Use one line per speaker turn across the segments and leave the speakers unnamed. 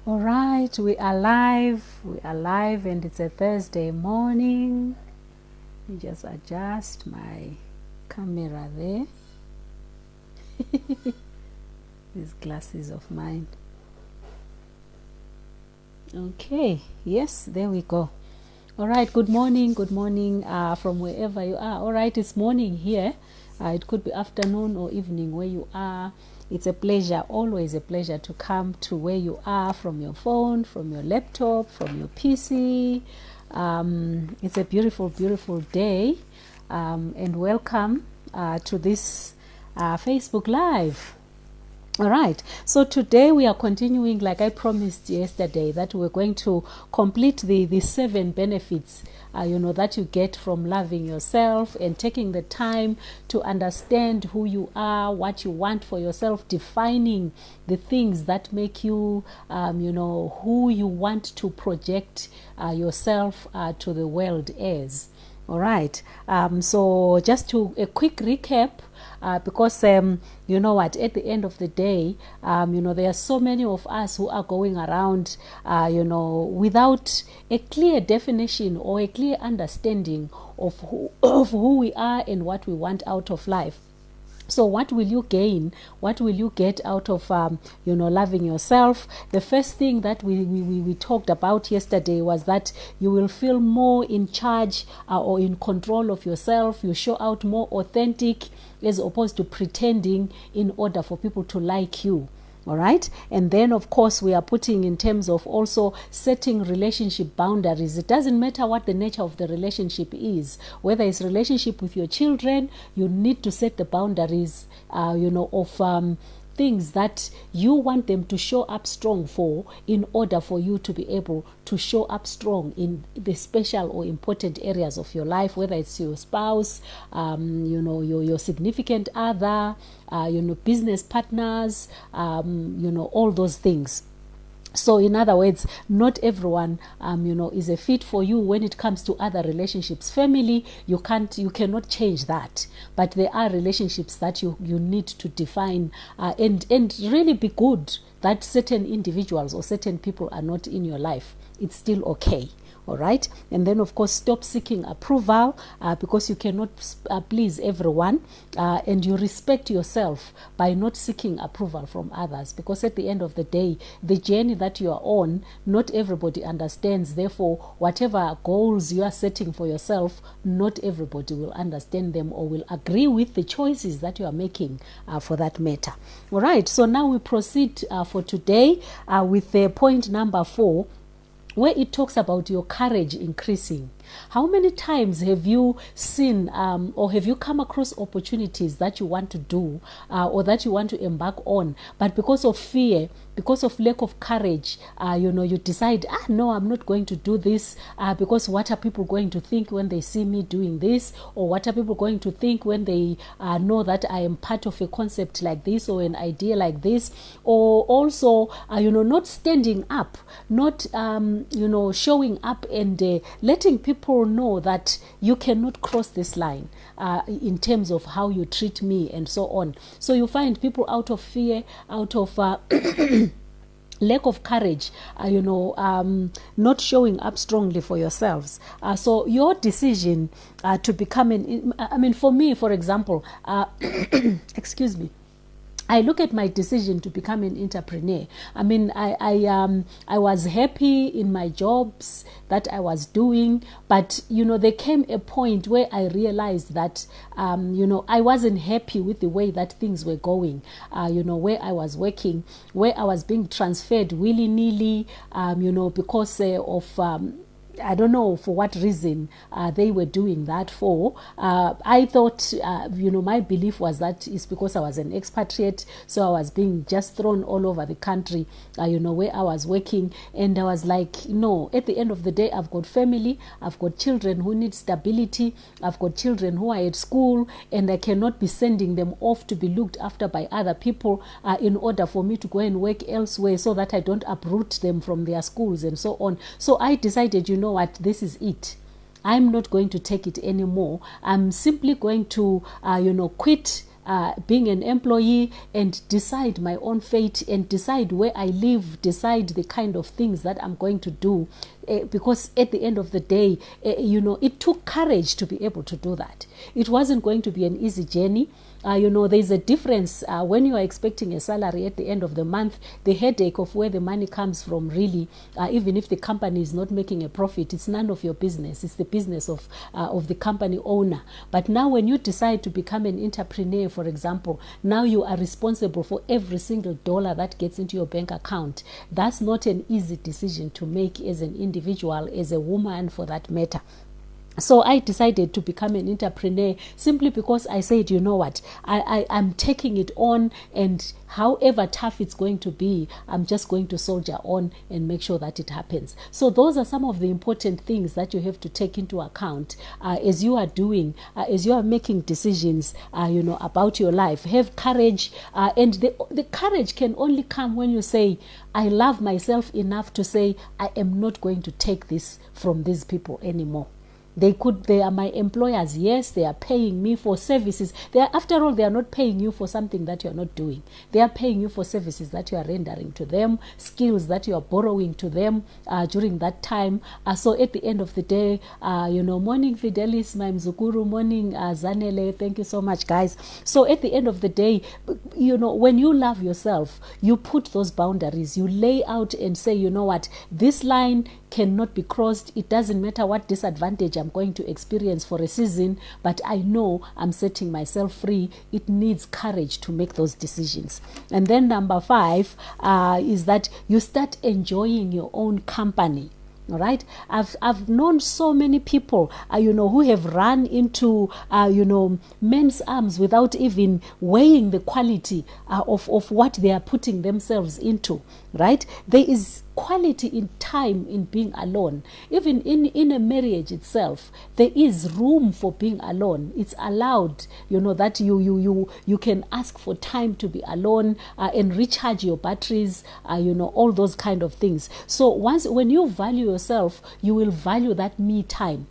All right, we are live. We are live, and it's a Thursday morning. Let me just adjust my camera there. These glasses of mine. Okay, yes, there we go. All right, good morning from wherever you are. All right, it's morning here. It could be afternoon or evening where you are. It's a pleasure, always a pleasure to come to where you are from your phone, from your laptop, from your PC. It's a beautiful, beautiful day, and welcome to this Facebook Live. All right, so today we are continuing, like I promised yesterday, that we're going to complete the 7 benefits that you get from loving yourself and taking the time to understand who you are, what you want for yourself, defining the things that make you who you want to project yourself to the world as. All right, so just to a quick recap, because you know what, at the end of the day, there are so many of us who are going around without a clear definition or a clear understanding of who we are and what we want out of life. So what will you gain? What will you get out of loving yourself? The first thing that we talked about yesterday was that you will feel more in charge or in control of yourself. You show out more authentic as opposed to pretending in order for people to like you. All right, and then of course we are putting in terms of also setting relationship boundaries. It doesn't matter what the nature of the relationship is, whether it's relationship with your children, you need to set the boundaries of things that you want them to show up strong for, in order for you to be able to show up strong in the special or important areas of your life, whether it's your spouse, your significant other, business partners, all those things. So in other words, not everyone is a fit for you when it comes to other relationships. Family, you cannot change that, but there are relationships that you need to define and really be good that certain individuals or certain people are not in your life. It's still okay. All right, and then of course stop seeking approval because you cannot please everyone, and you respect yourself by not seeking approval from others, because at the end of the day, the journey that you are on, not everybody understands. Therefore, whatever goals you are setting for yourself, not everybody will understand them or will agree with the choices that you are making for that matter. All right, so now we proceed for today with point number 4, where it talks about your courage increasing. How many times have you seen or have you come across opportunities that you want to do or that you want to embark on, but because of fear, because of lack of courage, you decide, no, I'm not going to do this because what are people going to think when they see me doing this? Or what are people going to think when they know that I am part of a concept like this or an idea like this? Or also, not standing up, not, showing up and letting people know that you cannot cross this line in terms of how you treat me and so on. So you find people out of fear, out of lack of courage, not showing up strongly for yourselves. So your decision to become for me, for example, excuse me, I look at my decision to become an entrepreneur. I was happy in my jobs that I was doing, but there came a point where I realized that I wasn't happy with the way that things were going. Where I was working, where I was being transferred willy-nilly, because of I don't know for what reason they were doing that for. I thought, my belief was that it's because I was an expatriate, so I was being just thrown all over the country, where I was working. And I was like, no, at the end of the day, I've got family, I've got children who need stability, I've got children who are at school, and I cannot be sending them off to be looked after by other people in order for me to go and work elsewhere so that I don't uproot them from their schools and so on. So I decided, what, this is it. I'm not going to take it anymore. I'm simply going to, quit being an employee and decide my own fate and decide where I live, decide the kind of things that I'm going to do. Because at the end of the day, it took courage to be able to do that. It wasn't going to be an easy journey. There's a difference when you are expecting a salary at the end of the month. The headache of where the money comes from, really, even if the company is not making a profit, it's none of your business. It's the business of the company owner. But now when you decide to become an entrepreneur, for example, now you are responsible for every single dollar that gets into your bank account. That's not an easy decision to make as an individual, as a woman for that matter. So I decided to become an entrepreneur simply because I said, you know what, I'm taking it on, and however tough it's going to be, I'm just going to soldier on and make sure that it happens. So those are some of the important things that you have to take into account as you are doing, as you are making decisions, about your life. Have courage, and the courage can only come when you say, I love myself enough to say, I am not going to take this from these people anymore. They are my employers. Yes, they are paying me for services. After all, they are not paying you for something that you are not doing. They are paying you for services that you are rendering to them, skills that you are borrowing to them during that time. So at the end of the day, morning Fidelis, my Mzukuru, morning Zanele, thank you so much, guys. So at the end of the day, when you love yourself, you put those boundaries, you lay out and say, you know what, this line cannot be crossed. It doesn't matter what disadvantage I'm going to experience for a season, but I know I'm setting myself free. It needs courage to make those decisions. And then number 5 is that you start enjoying your own company. All right, I've known so many people, who have run into, men's arms without even weighing the quality of what they are putting themselves into. Right, there is quality in time in being alone. Even in a marriage itself, there is room for being alone. It's allowed, that you can ask for time to be alone and recharge your batteries, all those kind of things. So when you value yourself, you will value that me time.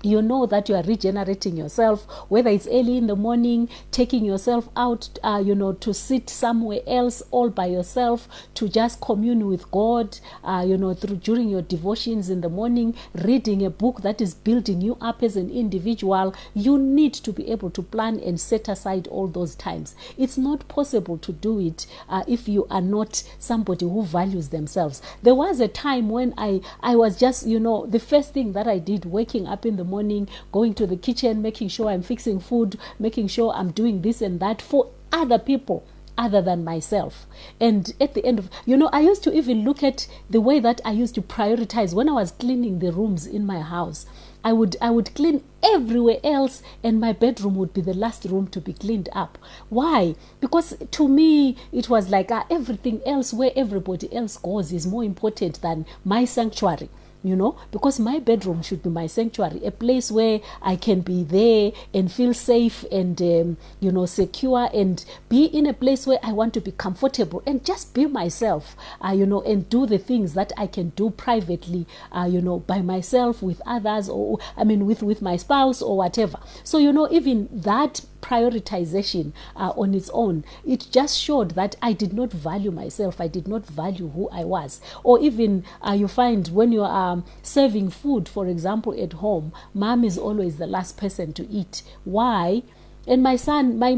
You know that you are regenerating yourself, whether it's early in the morning, taking yourself out, to sit somewhere else all by yourself, to just commune with God, during your devotions in the morning, reading a book that is building you up as an individual. You need to be able to plan and set aside all those times. It's not possible to do it if you are not somebody who values themselves. There was a time when I was just, the first thing that I did, waking up in the morning, going to the kitchen, making sure I'm fixing food, making sure I'm doing this and that for other people other than myself. And at the end of, I used to even look at the way that I used to prioritize when I was cleaning the rooms in my house. I would clean everywhere else, and my bedroom would be the last room to be cleaned up. Why? Because to me, it was like everything else, where everybody else goes, is more important than my sanctuary. Because my bedroom should be my sanctuary, a place where I can be there and feel safe and, secure, and be in a place where I want to be comfortable and just be myself, and do the things that I can do privately, by myself, with others, or, with my spouse or whatever. So, even that prioritization on its own, it just showed that I did not value myself. I did not value who I was. Or even you find when you are serving food, for example, at home, mom is always the last person to eat. Why? And my son, my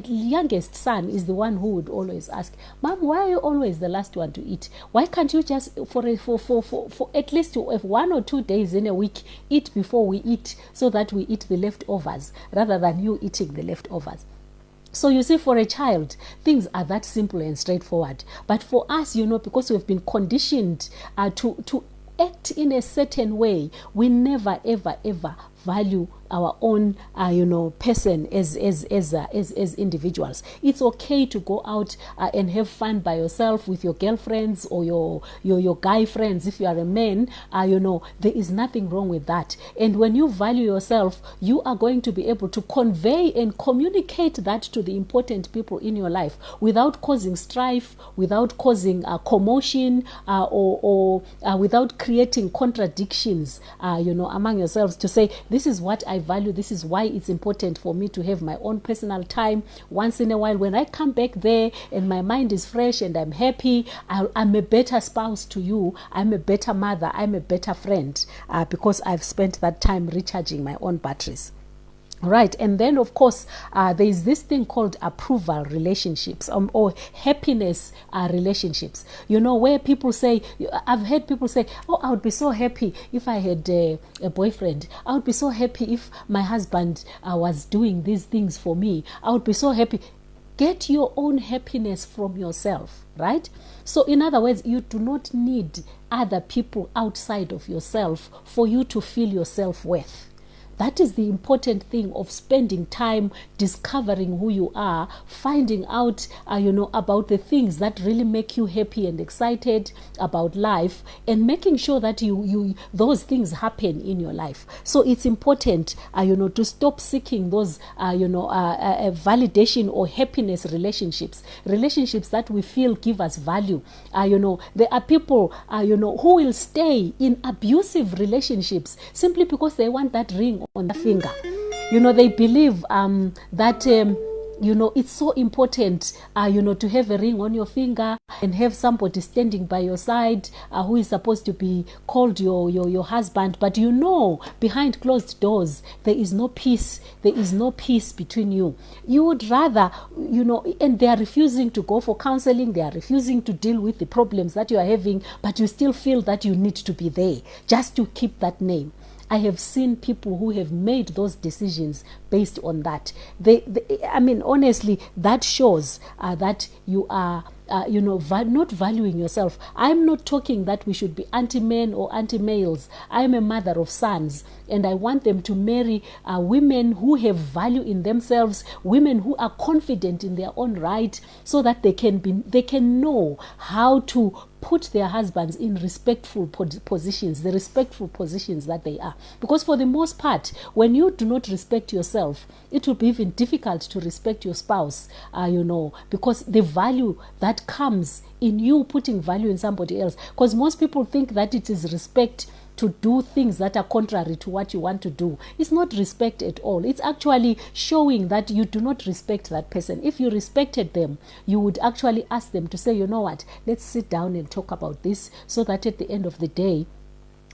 youngest son, is the one who would always ask, Mom, why are you always the last one to eat? Why can't you just for at least 1 or 2 days in a week eat before we eat, so that we eat the leftovers rather than you eating the leftovers? So you see, for a child, things are that simple and straightforward. But for us, because we've been conditioned to act in a certain way, we never, ever, ever value our own, person as individuals. It's okay to go out and have fun by yourself with your girlfriends or your guy friends. If you are a man, there is nothing wrong with that. And when you value yourself, you are going to be able to convey and communicate that to the important people in your life without causing strife, without causing commotion, or without creating contradictions, among yourselves, to say This is what I value. This is why it's important for me to have my own personal time once in a while. When I come back there and my mind is fresh and I'm happy, I'm a better spouse to you. I'm a better mother. I'm a better friend because I've spent that time recharging my own batteries. Right, and then of course there is this thing called approval relationships or happiness relationships. You know, where people say, I've heard people say, oh, I would be so happy if I had a boyfriend. I would be so happy if my husband was doing these things for me. I would be so happy. Get your own happiness from yourself, right? So in other words, you do not need other people outside of yourself for you to feel your self-worth. That is the important thing of spending time discovering who you are, finding out, about the things that really make you happy and excited about life, and making sure that those things happen in your life. So it's important, to stop seeking those, validation or happiness relationships that we feel give us value. There are people, who will stay in abusive relationships simply because they want that ring on the finger. They believe that it's so important to have a ring on your finger and have somebody standing by your side who is supposed to be called your husband, but behind closed doors there is no peace. There is no peace between you. You would rather, and they are refusing to go for counseling. They are refusing to deal with the problems that you are having, but you still feel that you need to be there just to keep that name. I have seen people who have made those decisions based on that. Honestly, that shows that you are not valuing yourself. I'm not talking that we should be anti-men or anti-males. I'm a mother of sons, and I want them to marry women who have value in themselves, women who are confident in their own right, so that they can know how to put their husbands in respectful positions, the respectful positions that they are. Because for the most part, when you do not respect yourself, it will be even difficult to respect your spouse, because the value that comes in you putting value in somebody else. Because most people think that it is respect to do things that are contrary to what you want to do. It's not respect at all. It's actually showing that you do not respect that person. If you respected them, you would actually ask them to say, you know what, let's sit down and talk about this, so that at the end of the day,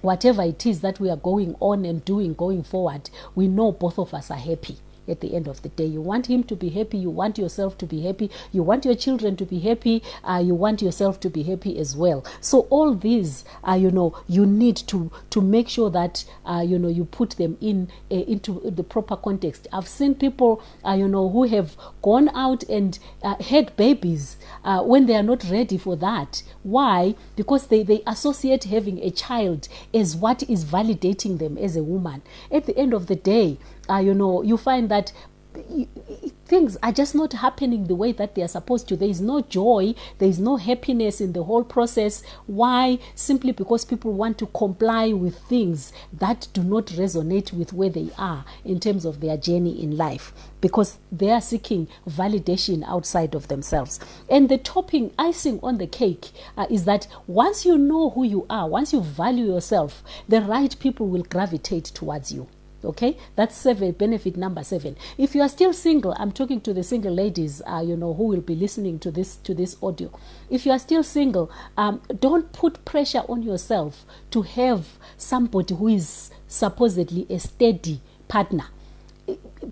whatever it is that we are going on and doing going forward, we know both of us are happy. At the end of the day, you want him to be happy, you want yourself to be happy, you want your children to be happy, you want yourself to be happy as well. So all these, you need to make sure that you put them into the proper context. I've seen people who have gone out and had babies when they are not ready for that. Why? Because they associate having a child as what is validating them as a woman. At the end of the day, you find that things are just not happening the way that they are supposed to. There is no joy, there is no happiness in the whole process. Why? Simply because people want to comply with things that do not resonate with where they are in terms of their journey in life, because they are seeking validation outside of themselves. And the topping, icing on the cake, is that once you know who you are, once you value yourself, the right people will gravitate towards you. Okay, that's benefit number 7. If you are still single, I'm talking to the single ladies, who will be listening to this audio. If you are still single, don't put pressure on yourself to have somebody who is supposedly a steady partner.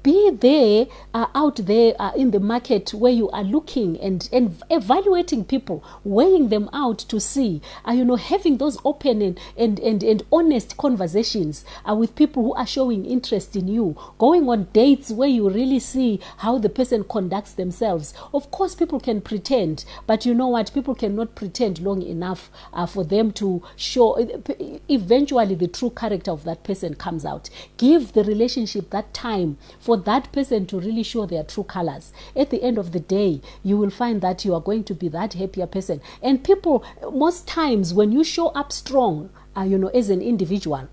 Be there, out there in the market, where you are looking and evaluating people, weighing them out to see, having those open and honest conversations with people who are showing interest in you, going on dates where you really see how the person conducts themselves. Of course, people can pretend, but you know what? People cannot pretend long enough for them to show. Eventually, the true character of that person comes out. Give the relationship that time for that person to really show their true colors. At the end of the day, you will find that you are going to be that happier person. And people, most times when you show up strong, as an individual,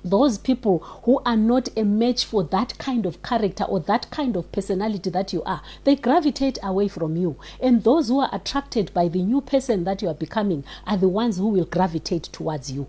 those people who are not a match for that kind of character or that kind of personality that you are, they gravitate away from you. And those who are attracted by the new person that you are becoming are the ones who will gravitate towards you.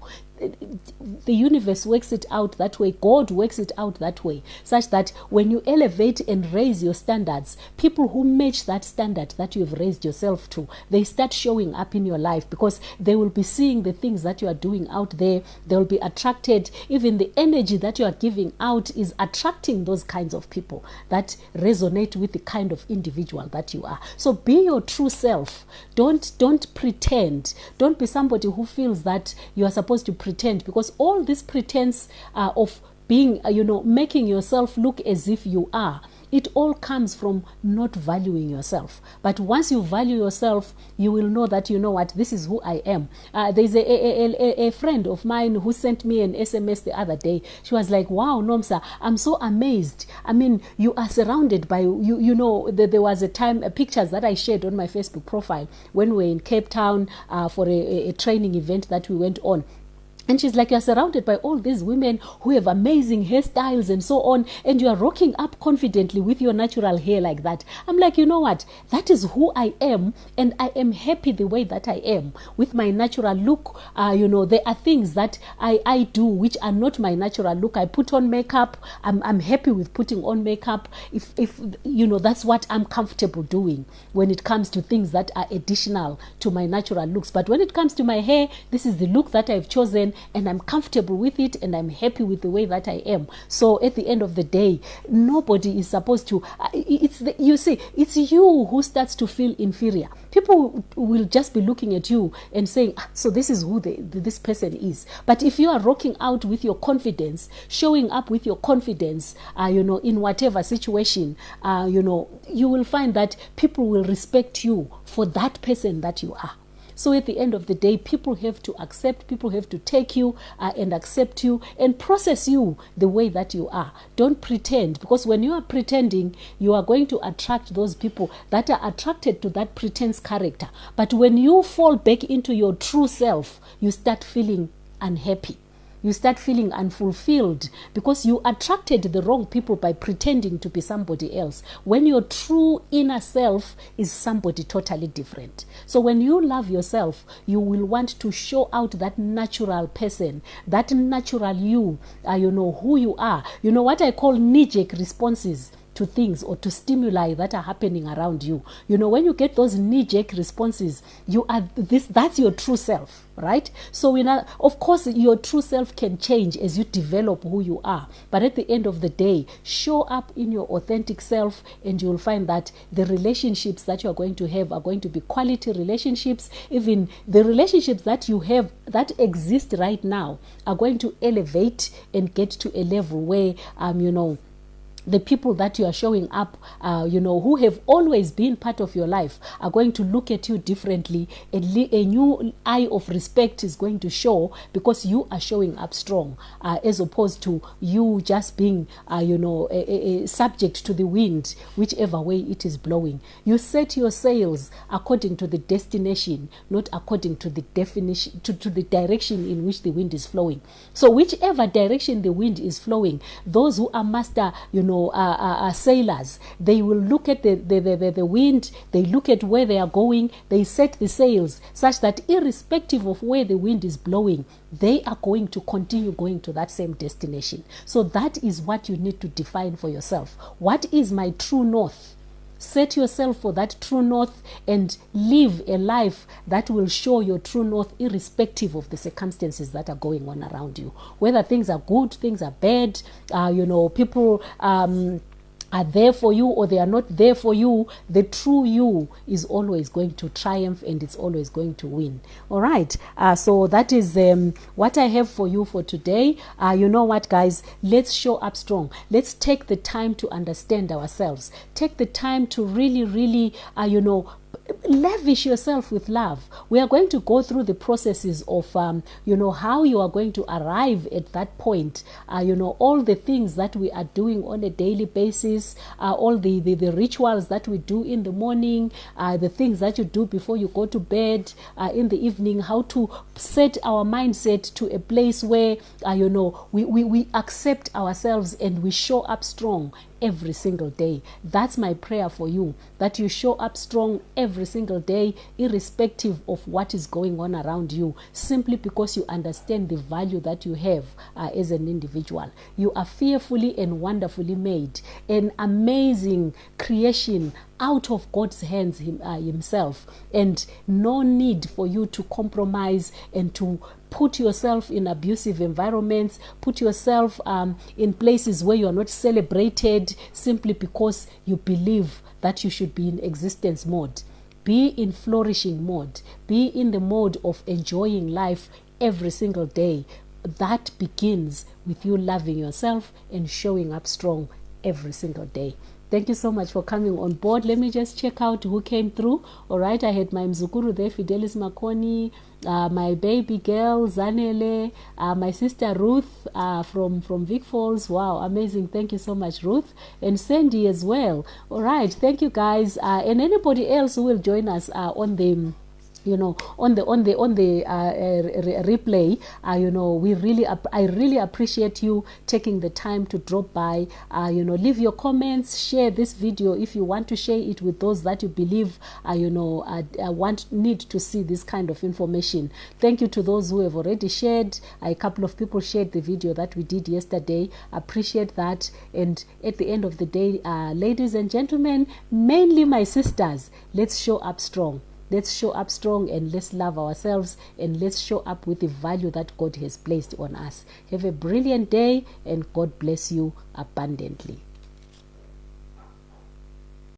the universe works it out that way. God works it out that way, such that when you elevate and raise your standards, people who match that standard that you have raised yourself to, they start showing up in your life, because they will be seeing the things that you are doing out there. They will be attracted. Even the energy that you are giving out is attracting those kinds of people that resonate with the kind of individual that you are. So be your true self. Don't pretend. Don't be somebody who feels that you are supposed to pretend, because all this pretense of being, making yourself look as if you are, it all comes from not valuing yourself. But once you value yourself, you will know that, this is who I am. There's a friend of mine who sent me an SMS the other day. She was like, wow, Nomsa, I'm so amazed. I mean, you are surrounded by, there was a time, pictures that I shared on my Facebook profile when we were in Cape Town for a training event that we went on. And she's like, you're surrounded by all these women who have amazing hairstyles and so on, and you are rocking up confidently with your natural hair like that. I'm like, you know what? That is who I am, and I am happy the way that I am with my natural look. There are things that I do which are not my natural look. I put on makeup. I'm happy with putting on makeup. If that's what I'm comfortable doing when it comes to things that are additional to my natural looks. But when it comes to my hair, this is the look that I've chosen, and I'm comfortable with it, and I'm happy with the way that I am. So at the end of the day, nobody is supposed to, it's you who starts to feel inferior. People will just be looking at you and saying, so this is who this person is. But if you are rocking out with your confidence, showing up with your confidence, in whatever situation, you will find that people will respect you for that person that you are. So at the end of the day, people have to accept, people have to take you and accept you and process you the way that you are. Don't pretend, because when you are pretending, you are going to attract those people that are attracted to that pretense character. But when you fall back into your true self, you start feeling unhappy. You start feeling unfulfilled, because you attracted the wrong people by pretending to be somebody else, when your true inner self is somebody totally different. So when you love yourself, you will want to show out that natural person, that natural you, who you are. What I call knee-jerk responses to things or to stimuli that are happening around you. When you get those knee-jerk responses, that's your true self, right? So of course your true self can change as you develop who you are, but at the end of the day, show up in your authentic self, and you'll find that the relationships that you're going to have are going to be quality relationships. Even the relationships that you have that exist right now are going to elevate and get to a level where the people that you are showing up, who have always been part of your life, are going to look at you differently. A new eye of respect is going to show, because you are showing up strong, as opposed to you just being, subject to the wind, whichever way it is blowing. You set your sails according to the destination, not according to the definition, to the direction in which the wind is flowing. So whichever direction the wind is flowing, those who are master, sailors, they will look at the wind, they look at where they are going, they set the sails such that irrespective of where the wind is blowing, they are going to continue going to that same destination. So that is what you need to define for yourself. What is my true north? Set yourself for that true north and live a life that will show your true north irrespective of the circumstances that are going on around you. Whether things are good, things are bad, people are there for you or they are not there for you, the true you is always going to triumph and it's always going to win. All right. So that is what I have for you for today. You know what, guys? Let's show up strong. Let's take the time to understand ourselves. Take the time to really, really, lavish yourself with love. We are going to go through the processes of, how you are going to arrive at that point. All the things that we are doing on a daily basis, all the rituals that we do in the morning, the things that you do before you go to bed, in the evening, how to set our mindset to a place where, we accept ourselves and we show up strong every single day. That's my prayer for you, that you show up strong every single day, irrespective of what is going on around you, simply because you understand the value that you have as an individual. You are fearfully and wonderfully made, an amazing creation out of God's hands himself, and no need for you to compromise and to put yourself in abusive environments, put yourself in places where you are not celebrated simply because you believe that you should be in existence mode. Be in flourishing mode. Be in the mode of enjoying life every single day. That begins with you loving yourself and showing up strong every single day. Thank you so much for coming on board. Let me just check out who came through. All right, I had my Mzukuru there, Fidelis Makoni, my baby girl, Zanele, my sister Ruth from Vic Falls. Wow, amazing. Thank you so much, Ruth. And Sandy as well. All right, thank you guys. And anybody else who will join us on the replay, I really appreciate you taking the time to drop by. Leave your comments, share this video if you want to share it with those that you believe need to see this kind of information. Thank you to those who have already shared. A couple of people shared the video that we did yesterday. Appreciate that. And at the end of the day, ladies and gentlemen, mainly my sisters, let's show up strong. Let's show up strong and let's love ourselves, and let's show up with the value that God has placed on us. Have a brilliant day, and God bless you abundantly.